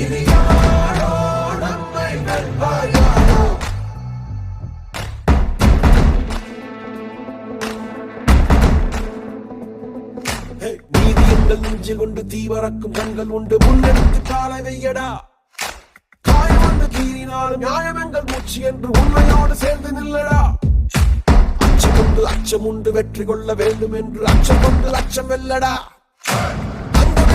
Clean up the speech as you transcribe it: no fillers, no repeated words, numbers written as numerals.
இனி யாரோ நம்மை வெல்வாயாரோ. நீதி எங்கள் நெஞ்சில் கொண்டு தீவரக்கும் கண்கள் உண்டு. முன்னெடுத்து காலை வையடா. காயம் வந்து கீறினாலும் நியாயம் எங்கள் மூச்சு என்று உண்மையோடு சேர்ந்து நில்லடா. அச்சம் உண்டு வெற்றி கொள்ள வேண்டும் என்று அச்சம் கொண்டு லட்சம் வெல்லடா.